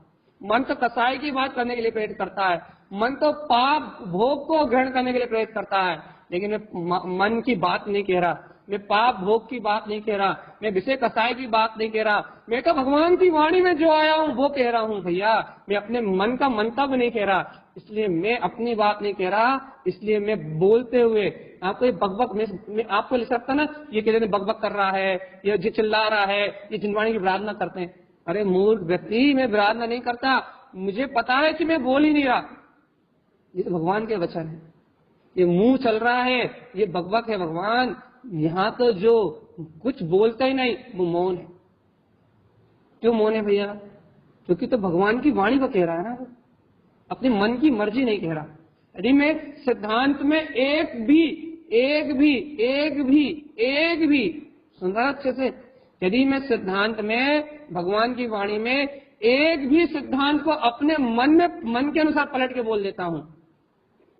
मन तो कसाई की बात करने के लिए प्रेरित करता है, मन तो पाप भोग को ग्रहण करने के लिए प्रेरित करता है। लेकिन मैं मन की बात नहीं कह रहा, मैं पाप भोग की बात नहीं कह रहा, मैं विषय कसाई की बात नहीं कह रहा, मैं तो भगवान की वाणी में जो आया हूं वो कह रहा हूं भैया। मैं अपने मन का मंतव्य नहीं कह रहा, इसलिए मैं अपनी बात नहीं कह रहा, इसलिए मैं बोलते हुए आपको ये बकबक में आपको लग सकता ना ये कहते बकबक कर रहा है, ये चिल्ला रहा है, ये जिनवाणी की प्रार्थना करते हैं। अरे मूर्ख व्यक्ति, मैं प्रार्थना नहीं करता, मुझे पता है कि मैं बोल ही नहीं रहा। ये तो भगवान के वचन है, ये मुंह चल रहा है, ये बकबक है भगवान। यहाँ तो जो कुछ बोलता ही नहीं वो मौन है। क्यों मौन है भैया? क्योंकि तो भगवान की वाणी को कह रहा है ना, वो अपने मन की मर्जी नहीं कह रहा। यदि मैं सिद्धांत में एक भी सुन रहा अच्छे से, यदि मैं सिद्धांत में भगवान की वाणी में एक भी सिद्धांत को अपने मन के अनुसार पलट के बोल देता हूं,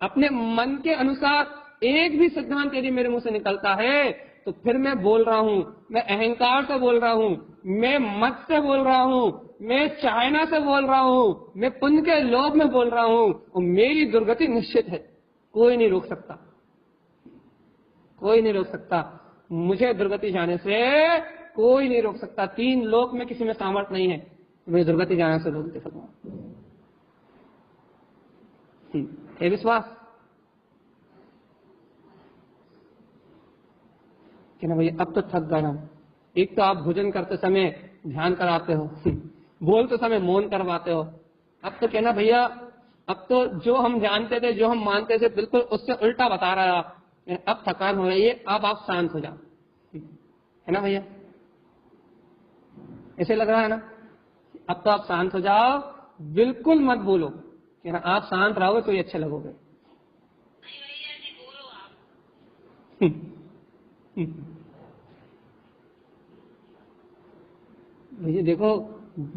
अपने मन के अनुसार एक भी सिद्धांत यदि मेरे मुंह से निकलता है तो फिर मैं बोल रहा हूं, मैं अहंकार से बोल रहा हूं, मैं मत से बोल रहा हूं, मैं चाहना से बोल रहा हूं, मैं पुण्य के लोभ में बोल रहा हूं, और मेरी दुर्गति निश्चित है। कोई नहीं रोक सकता, कोई नहीं रोक सकता। मुझे दुर्गति जाने से कोई नहीं रोक सकता। 3 लोक में किसी में सामर्थ्य नहीं है मुझे दुर्गति जाने से रोक दे भगवान। है विश्वास कि ना भैया अब तो थक गए हम। एक तो आप भोजन करते समय ध्यान कराते हो, बोलते समय मौन करवाते हो। अब तो कहना भैया अब तो जो हम जानते थे, जो हम मानते थे, बिल्कुल उससे उल्टा बता रहा है आप। अब थकान हो रही है, अब आप शांत हो जाओ, है ना भैया? ऐसे लग रहा है ना? अब तो आप शांत हो जाओ, बिल्कुल मत बोलो, कहना आप शांत रहोगे तो ये अच्छे लगोगे। भैया जी बोलो आप। भैया देखो,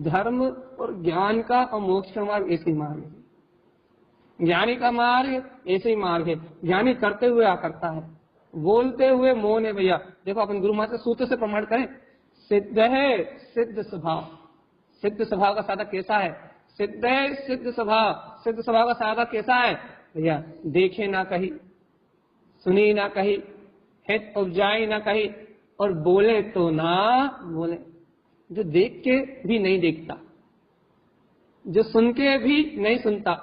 धर्म और ज्ञान का और मोक्ष का मार्ग ऐसे ही मार्ग है। ज्ञानी का मार्ग ऐसे ही मार्ग है। ज्ञानी करते हुए आकरता है, बोलते हुए मौन है भैया। देखो अपन गुरु महाराज सूत्र से प्रमाण करें, सिद्ध है सिद्ध स्वभाव। सिद्ध स्वभाव का साधक कैसा है? सिद्ध है सिद्ध स्वभाव। सिद्ध स्वभाव का साधक कैसा है भैया? देखे ना कही, सुनी ना कही, हित उपजाई ना कही, और बोले तो ना बोले। जो देख के भी नहीं देखता, जो सुन के भी नहीं सुनता,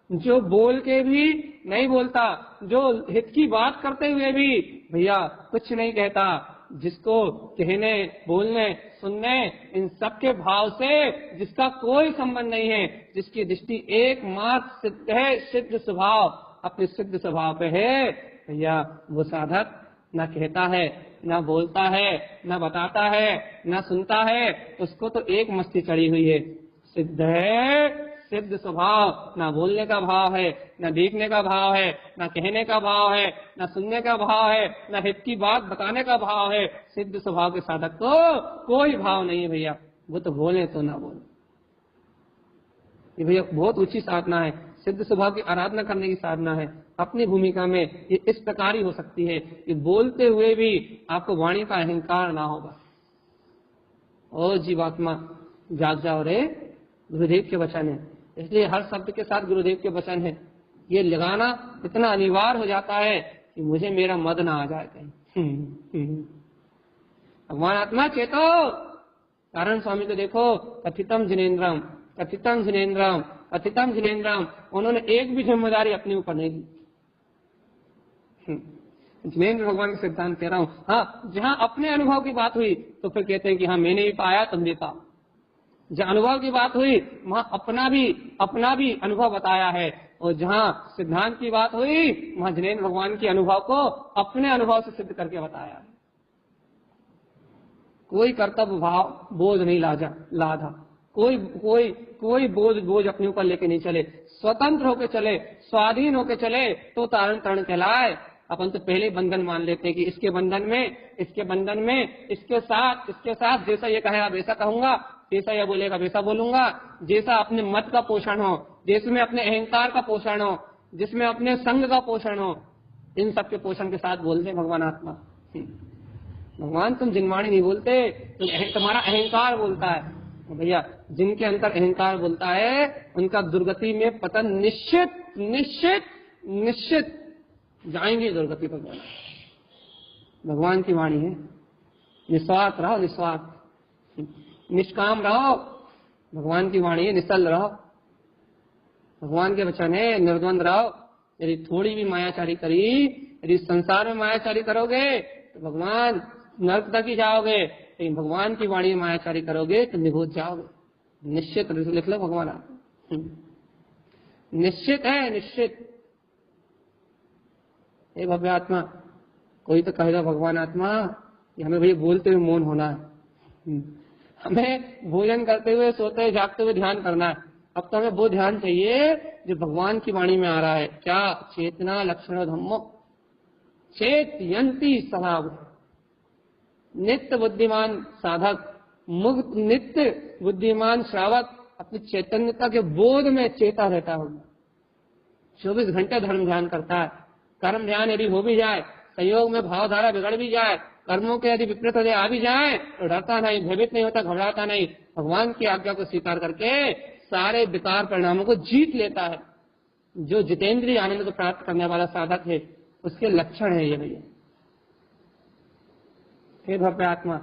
जो बोल के भी नहीं बोलता, जो हित की बात करते हुए भी भैया कुछ नहीं कहता, जिसको कहने, बोलने, सुनने, इन सब के भाव से जिसका कोई संबंध नहीं है, जिसकी दृष्टि एकमात्र सिद्ध है सिद्ध स्वभाव, अपने सिद्ध स्वभाव पे है भैया, वो साधक ना कहता है, ना बोलता है, ना बताता है, ना सुनता है, उसको तो एक मस्ती चढ़ी हुई है। सिद्ध है सिद्ध स्वभाव, ना बोलने का भाव है, ना देखने का भाव है, ना कहने का भाव है, ना सुनने का भाव है, ना हित की बात बताने का भाव है। सिद्ध स्वभाव के साधक को कोई भाव नहीं है भैया, वो तो बोले तो ना बोले। ये भैया बहुत ऊंची साधना है, सिद्ध स्वभाव की आराधना करने की साधना है। अपनी भूमिका में ये इस प्रकार ही हो सकती है कि बोलते हुए भी आपको वाणी का अहंकार ना होगा। ओ जीवात्मा जाग जाओ रे, गुरुदेव के वचन है, इसलिए हर शब्द के साथ गुरुदेव के वचन है। ये लगाना इतना अनिवार्य हो जाता है कि मुझे मेरा मद ना आ जाए कहीं। भगवान आत्मा चेतो, कारण स्वामी को देखो, कथितम जिनेन्द्रम, कथितम जिनेन्द्रम, कथितम जिनेन्द्रम, उन्होंने एक भी जिम्मेदारी अपने ऊपर नहीं ली। जिनेन्द्र भगवान का सिद्धांत कह रहा हूं। हाँ, जहां अपने अनुभव की बात हुई तो फिर कहते हैं कि हाँ मैंने भी पाया, तुम भी पाओ। जहां अनुभव की बात हुई वहां अपना भी अनुभव बताया है, और जहां सिद्धांत की बात हुई वहां जिनेन्द्र भगवान के अनुभव को अपने अनुभव से सिद्ध करके बताया है। कोई कर्तव्य भाव बोझ नहीं लादा, कोई बोझ अपने ऊपर लेके नहीं चले, स्वतंत्र होके चले, स्वाधीन होके चले तो तारण तरण कहलाए। अपन तो पहले बंधन मान लेते हैं कि इसके बंधन में, इसके साथ जैसा ये कहेगा वैसा कहूंगा, जैसा यह बोलेगा वैसा बोलूंगा, जैसा अपने मत का पोषण हो, जिसमें अपने अहंकार का पोषण हो, जिसमें अपने संग का पोषण हो, इन सब के पोषण के साथ बोलते हैं भगवान आत्मा। भगवान तुम जिनवाणी नहीं बोलते, तुम्हारा अहंकार बोलता है। तो भैया जिनके अंदर अहंकार बोलता है उनका दुर्गति में पतन निश्चित निश्चित निश्चित जाएंगे दुर्गति पर। भगवान की वाणी है, निस्वार्थ रहो, निस्वार्थ, निष्काम रहो। भगवान की वाणी है, निश्चल रहो। भगवान के वचन है, निर्द्वंद रहो। यदि थोड़ी भी मायाचारी करी, यदि संसार में मायाचारी करोगे तो भगवान नरक तक ही जाओगे, लेकिन भगवान की वाणी में मायाचारी करोगे तो निभूत जाओगे। निश्चित लिख लो भगवान आप, निश्चित है, निश्चित। हे भव्य आत्मा, कोई तो कहेगा भगवान आत्मा कि हमें भैया बोलते हुए मौन होना है, हमें भोजन करते हुए, सोते हुए, जागते हुए ध्यान करना है। अब तो हमें वो ध्यान चाहिए जो भगवान की वाणी में आ रहा है। क्या? चेतना लक्षण धम्मो चेतयंती सलाव। नित्य बुद्धिमान साधक, मुक्त नित्य बुद्धिमान श्रावक अपनी चैतन्यता के बोध में चेता रहता होगा। 24 घंटे धर्म ध्यान करता है। कर्म ध्यान यदि हो भी जाए, संयोग में भावधारा बिगड़ भी जाए, कर्मों के यदि विपरीत आ भी जाए तो डरता नहीं, भयभीत नहीं होता, घबराता नहीं। भगवान की आज्ञा को स्वीकार करके सारे विकार परिणामों को जीत लेता है। जो जितेंद्रिय आनंद को प्राप्त करने वाला साधक है, उसके लक्षण है ये भैया। हे भव्य आत्मा,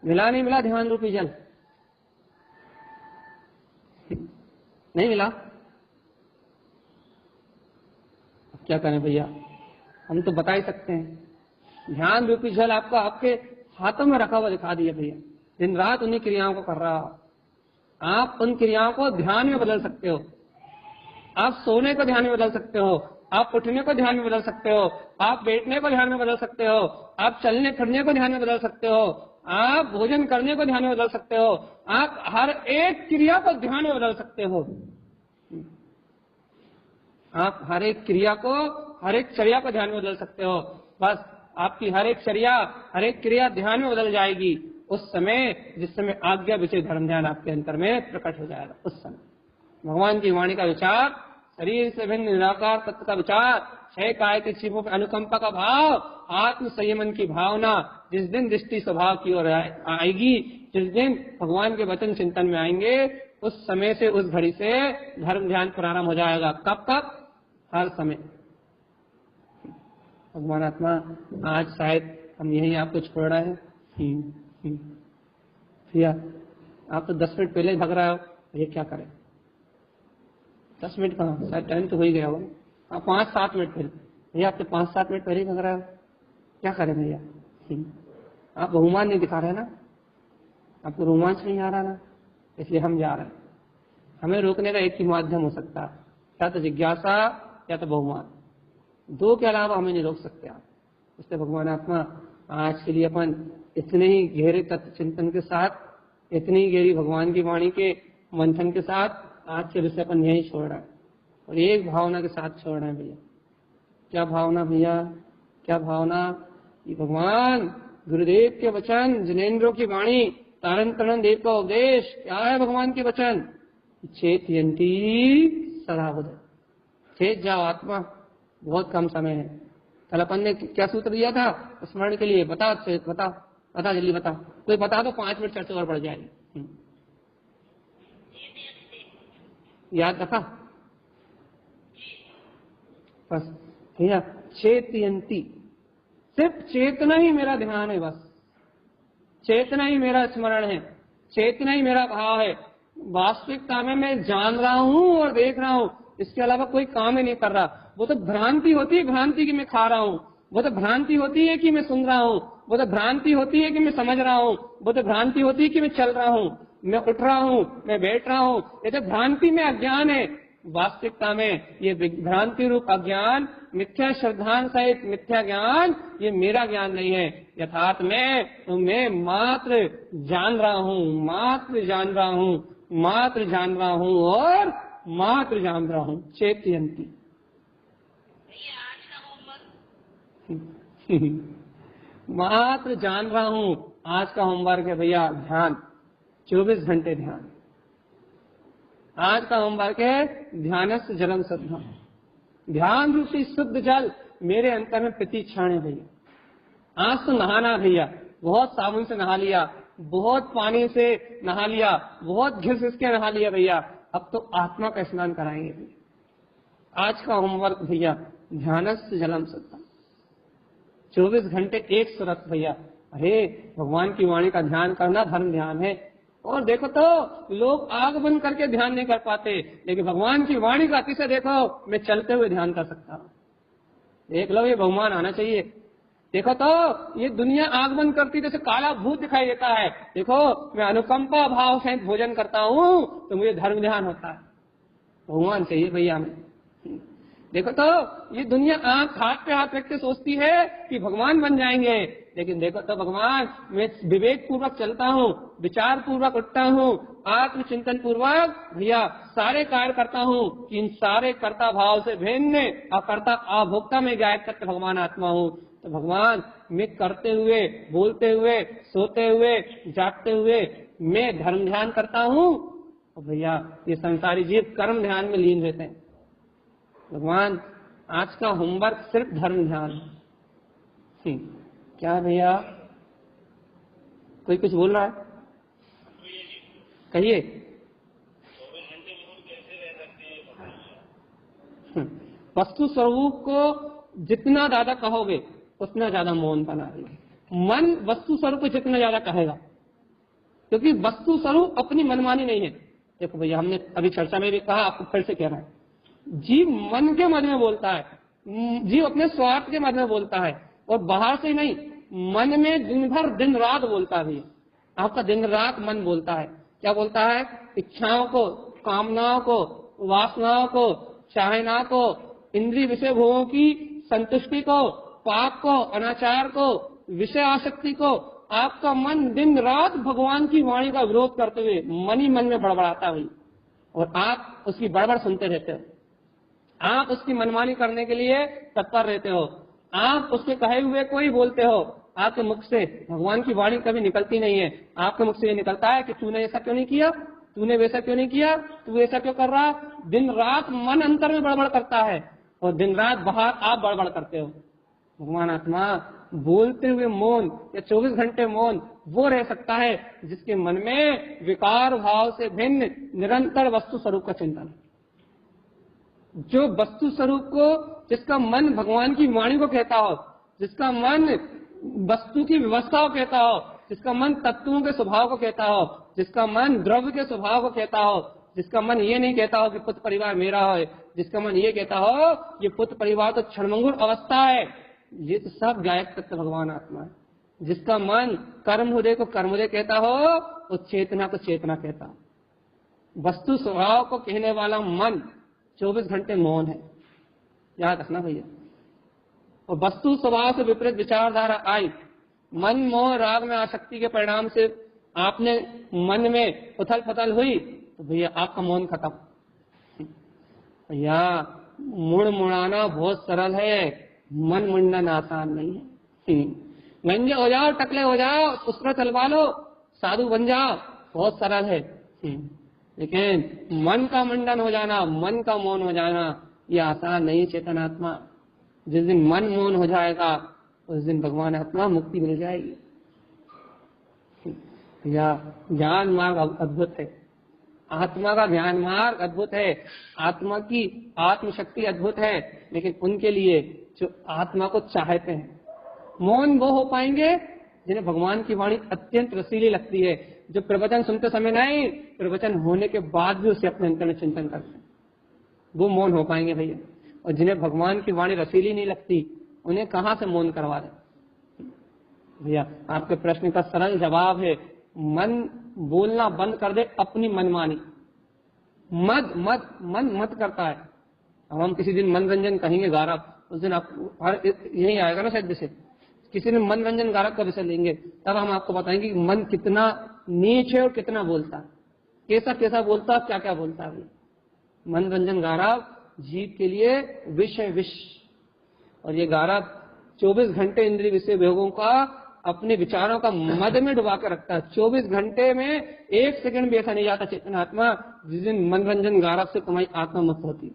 मिला नहीं मिला ध्यान रूपी जल? नहीं मिला? अब क्या करें भैया, हम तो बता ही सकते हैं। ध्यान रूपी जल आपको आपके हाथों में रखा हुआ दिखा दिया भैया। दिन रात उन्हीं क्रियाओं को कर रहा हो। आप उन क्रियाओं को ध्यान में बदल सकते हो। आप सोने को ध्यान में बदल सकते हो, आप उठने को ध्यान में बदल सकते हो, आप बैठने को ध्यान में बदल सकते हो, आप चलने फिरने को ध्यान में बदल सकते हो, आप भोजन करने को ध्यान में बदल सकते हो, आप हर एक क्रिया को ध्यान में बदल सकते हो। आप हर एक क्रिया को, हर एक चर्या को ध्यान में बदल सकते हो। बस आपकी हर एक चर्या, हर एक क्रिया ध्यान में बदल जाएगी उस समय जिस समय आज्ञा विषय धर्म ध्यान आपके अंतर में प्रकट हो जाएगा। उस समय भगवान की वाणी का विचार, शरीर से भिन्न निराकार तत्व का विचार, छह काय के छिपों पर अनुकंपा का भाव, आत्म संयमन की भावना जिस दिन दृष्टि स्वभाव की ओर आएगी, जिस दिन भगवान के वचन चिंतन में आएंगे, उस समय से, उस घड़ी से धर्म ध्यान प्रारंभ हो जाएगा। कब कब? हर समय। भगवान आत्मा, आज शायद हम यही आपको छोड़ रहे हैं। भैया आप तो 10 मिनट पहले भग रहे हो, ये क्या करें? 10 मिनट कहाँ, शायद टाइम तो हो ही गया होगा। आप 5-7 मिनट पहले, भैया आप तो 5-7 मिनट पहले ही भग रहे हो, क्या करें भैया? आप बहुमान नहीं दिखा रहे ना, आपको रोमांच नहीं आ रहा ना, इसलिए हम जा रहे हैं। हमें रोकने का एक ही माध्यम हो सकता है, या तो जिज्ञासा या तो बहुमान। दो के अलावा हमें नहीं रोक सकते आप। इसलिए भगवान आत्मा, आज के लिए अपन इतने ही गहरे तत्व चिंतन के साथ, इतनी गहरी भगवान की वाणी के मंथन के साथ आज के विषय अपन यही छोड़ रहे हैं और एक भावना के साथ छोड़ रहे हैं भैया। क्या भावना भैया? क्या भावना? कि भगवान गुरुदेव के वचन, जिनेन्द्रों की वाणी, तारण तरण देव का उपदेश, क्या है भगवान के वचन? चेतयंती सदा बुध। चेत जाओ आत्मा, बहुत कम समय है। कल अपन ने क्या सूत्र दिया था स्मरण के लिए? बता बता बता, जल्दी बता। कोई बता दो, 5 मिनट चर्चा और बढ़ जाएगी। याद रखा? बस भैया, चेतयंती, सिर्फ चेतना ही मेरा ध्यान है। बस चेतना ही मेरा स्मरण है, चेतना ही मेरा भाव है। वास्तविकता में मैं जान रहा हूँ और देख रहा हूँ, इसके अलावा कोई काम ही नहीं कर रहा। वो तो भ्रांति होती है, भ्रांति की मैं खा रहा हूँ। वो तो भ्रांति होती है कि मैं सुन रहा हूँ। वो तो भ्रांति होती है कि मैं समझ रहा हूँ। वो तो भ्रांति होती है कि मैं चल रहा हूँ, मैं उठ रहा हूँ, मैं बैठ रहा हूँ। ये तो भ्रांति में अज्ञान है। वास्तविकता में ये भ्रांति रूप अज्ञान, मिथ्या श्रद्धान सहित मिथ्या ज्ञान, ये मेरा ज्ञान नहीं है। यथार्थ में तो मैं मात्र जान रहा हूँ, मात्र जान रहा हूँ, मात्र जान रहा हूँ और मात्र जान रहा हूँ। चेतयंती। मात्र जान रहा हूँ। आज का होमवर्क है भैया ध्यान, 24 घंटे ध्यान। आज का होमवर्क है ध्यानस्थ जलम शुद्धम। ध्यान रूपी शुद्ध जल मेरे अंतर में प्रतीक्षण है भैया। आज तो नहाना भैया, बहुत साबुन से नहा लिया, बहुत पानी से नहा लिया, बहुत घिस घिस के नहा लिया भैया, अब तो आत्मा का स्नान कराएंगे भैया। आज का होमवर्क भैया, ध्यानस्थ जलम सत्ता, 24 घंटे एक सुरत भैया। अरे भगवान की वाणी का ध्यान करना धर्म ध्यान है। और देखो तो लोग आग बंद करके ध्यान नहीं कर पाते, लेकिन भगवान की वाणी का अतिशय देखो, मैं चलते हुए ध्यान कर सकता हूँ। देख लो, ये बहुमान आना चाहिए। देखो तो ये दुनिया आग बंद करती जैसे काला भूत दिखाई देता है, देखो मैं अनुकंपा भाव से भोजन करता हूँ तो मुझे धर्म ध्यान होता है। भगवान चाहिए भैया हमें। देखो तो ये दुनिया आंख हाथ पे हाथ रख के सोचती है कि भगवान बन जाएंगे, लेकिन देखो तो भगवान, मैं विवेक पूर्वक चलता हूँ, विचार पूर्वक उठता हूँ, आत्मचिंतन पूर्वक भैया सारे कार्य करता हूँ। इन सारे कर्ता भाव से भिन्न अकर्ता अभोक्ता में गायब करते भगवान आत्मा हूँ। तो भगवान, मैं करते हुए, बोलते हुए, सोते हुए, जागते हुए मैं धर्म ध्यान करता हूँ। और भैया ये संसारी जीव कर्म ध्यान में लीन रहते हैं। भगवान, आज का होमवर्क सिर्फ धर्म ध्यान है। क्या भैया, कोई कुछ बोल रहा है? कहिए। 24 घंटे मौन कैसे रह सकते हैं? वस्तु स्वरूप को जितना ज्यादा कहोगे उतना ज्यादा मौन बना रही। मन वस्तु स्वरूप को जितना ज्यादा कहेगा, क्योंकि वस्तु स्वरूप अपनी मनमानी नहीं है। देखो भैया, हमने अभी चर्चा में भी कहा, आपको फिर से कह रहा है, जीव मन के मद में बोलता है, जीव अपने स्वार्थ के मद में बोलता है, और बाहर से नहीं, मन में दिन भर दिन रात बोलता भी है। आपका दिन रात मन बोलता है। क्या बोलता है? इच्छाओं को, कामनाओं को, वासनाओं को, चाहना को, इंद्रिय विषय भोगों की संतुष्टि को, पाप को, अनाचार को, विषय आसक्ति को, आपका मन दिन रात भगवान की वाणी का विरोध करते हुए मन ही मन में बड़बड़ाता हुई, और आप उसकी बड़बड़ सुनते रहते हो। आप उसकी मनमानी करने के लिए तत्पर रहते हो। आप उसके कहे हुए को ही बोलते हो। आपके मुख से भगवान की वाणी कभी निकलती नहीं है। आपके मुख से ये निकलता है कि तूने ऐसा क्यों नहीं किया, तूने वैसा क्यों नहीं किया, तू ऐसा क्यों कर रहा। दिन रात मन अंतर में बड़बड़ करता है, और दिन रात बाहर आप बड़बड़ करते हो। भगवान आत्मा बोलते हुए मौन या 24 घंटे मौन वो रह सकता है जिसके मन में विकार भाव से भिन्न निरंतर वस्तु स्वरूप का चिंतन है। जो वस्तु स्वरूप को, जिसका मन भगवान की वाणी को कहता हो, जिसका मन वस्तु की व्यवस्था को कहता हो, जिसका मन तत्वों के स्वभाव को कहता हो, जिसका मन द्रव्य के स्वभाव को कहता हो, जिसका मन ये नहीं कहता हो कि पुत्र परिवार मेरा हो, जिसका मन ये कहता हो ये पुत्र परिवार तो क्षणभंगुर अवस्था है, ये तो सब गायक तत्व भगवान आत्मा है। जिसका मन कर्म हृदय को कर्मोदय कहता हो, वो चेतना को चेतना कहता हो। वस्तु स्वभाव को कहने वाला मन 24 घंटे मौन है, याद रखना भैया। और वस्तु स्वभाव से विपरीत विचारधारा आई, मन मोह राग में आसक्ति के परिणाम से आपने मन में उथल पुथल हुई, तो भैया आपका मौन खत्म। भैया मुड़ मुड़ाना बहुत सरल है, मन मुंडन आसान नहीं है। गंजे हो जाओ, टकले हो जाओ, उसको चलवा लो, साधु बन जाओ, बहुत सरल है। लेकिन मन का मुंडन हो जाना, मन का मौन हो जाना, ये आसान नहीं। चेतनात्मा जिस दिन मन मौन हो जाएगा उस दिन भगवान आत्मा मुक्ति मिल जाएगी। या ज्ञान मार्ग अद्भुत है, आत्मा का ज्ञान मार्ग अद्भुत है, आत्मा की आत्मशक्ति अद्भुत है, लेकिन उनके लिए जो आत्मा को चाहते हैं। मौन वो हो पाएंगे जिन्हें भगवान की वाणी अत्यंत रसीली लगती है, जो प्रवचन सुनते समय नहीं, प्रवचन होने के बाद भी उसे अपने अंतर में चिंतन करते हैं, वो मौन हो पाएंगे भैया। और जिन्हें भगवान की वाणी रसीली नहीं लगती, उन्हें कहाँ से मौन करवा दे भैया। आपके प्रश्न का सरल जवाब है, मन बोलना बंद कर दे अपनी मनमानी। मन मत करता है। अब हम किसी दिन मनोरंजन कहेंगे गारव, उस दिन आप यही आएगा ना शायद विषय, किसी ने मनोरंजन गारव का विषय लेंगे, तब हम आपको बताएंगे कि मन कितना नीच है और कितना बोलता है, कैसा कैसा बोलता है, क्या क्या बोलता है। मनोरंजन गारव जीव के लिए विष है, विष। और ये गारव 24 घंटे इंद्रिय विषय भोगों का अपने विचारों का मद में डुबा कर रखता है। 24 घंटे में 1 सेकंड भी ऐसा नहीं जाता चेतनात्मा जिस दिन मनोरंजन गारव से तुम्हारी आत्मा मुक्त होती।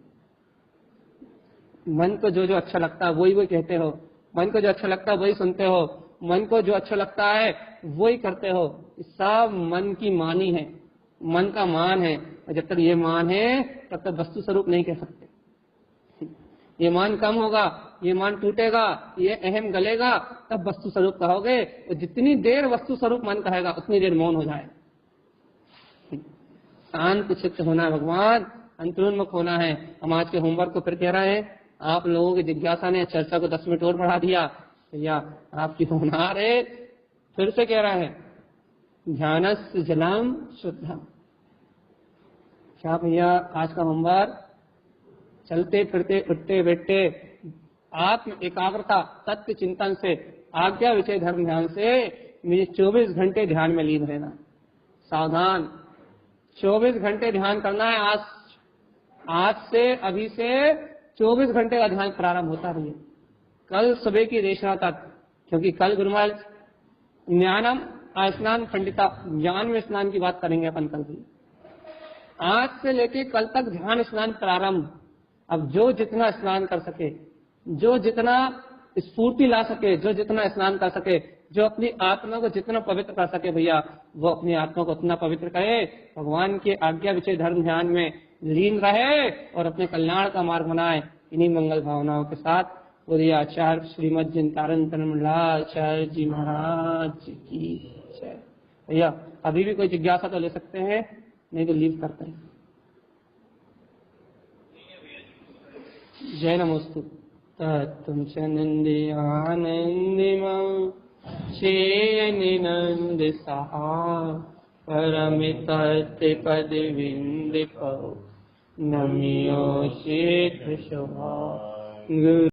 मन को जो जो अच्छा लगता है वही कहते हो, मन को जो अच्छा लगता है वही सुनते हो, मन को जो अच्छा लगता है वो ही करते हो। सब मन की मानी है, मन का मान है, और जब तक ये मान है तब तक वस्तु स्वरूप नहीं कह सकते। ये मान कम होगा, ये मान टूटेगा, ये अहम गलेगा, तब वस्तु स्वरूप कहोगे। और जितनी देर वस्तु स्वरूप मन कहेगा उतनी देर मौन हो जाए। शांत चित्त होना है भगवान, अंतरोन्मुख होना है। हम आज के होमवर्क को फिर कह रहे हैं, आप लोगों की जिज्ञासा ने चर्चा को 10 मिनट और बढ़ा दिया भैया, आपकी होनहार है। फिर से कह रहे हैं, ध्यानस्य जलम शुद्धम। क्या भैया आज का होमवर्क? चलते फिरते उठते बैठते आत्म एकाग्रता तत्व चिंतन से, आज्ञा विषय धर्म ध्यान से मुझे 24 घंटे ध्यान में लीन रहना। सावधान, 24 घंटे ध्यान करना है। आज से, अभी से 24 घंटे का ध्यान प्रारंभ होता रही है, कल सुबह की देशना तक। क्योंकि कल गुरुमाल ज्ञानम स्नान खंडिता, ज्ञान में स्नान की बात करेंगे अपन कल भी। आज से लेके कल तक ध्यान स्नान प्रारंभ। अब जो जितना स्नान कर सके, जो जितना स्फूर्ति ला सके, जो जितना स्नान कर सके, जो अपनी आत्मा को जितना पवित्र कर सके भैया, वो अपनी आत्मा को उतना पवित्र करे, भगवान के आज्ञा विषय धर्म ध्यान में लीन रहे और अपने कल्याण का मार्ग बनाए। इन्हीं मंगल भावनाओं के साथ बोलिए आचार्य श्रीमद जिनतारण तनमलाचार्य जी महाराज की जय। भैया अभी भी कोई जिज्ञासा तो ले सकते हैं, नहीं तो लीव करते हैं। जय नमोस्तु। तत्तुम च नंदियानंदिमं श्रेयनिनंद सहा परमितत्व पद विंदिपौ नमियो शेष शोभा।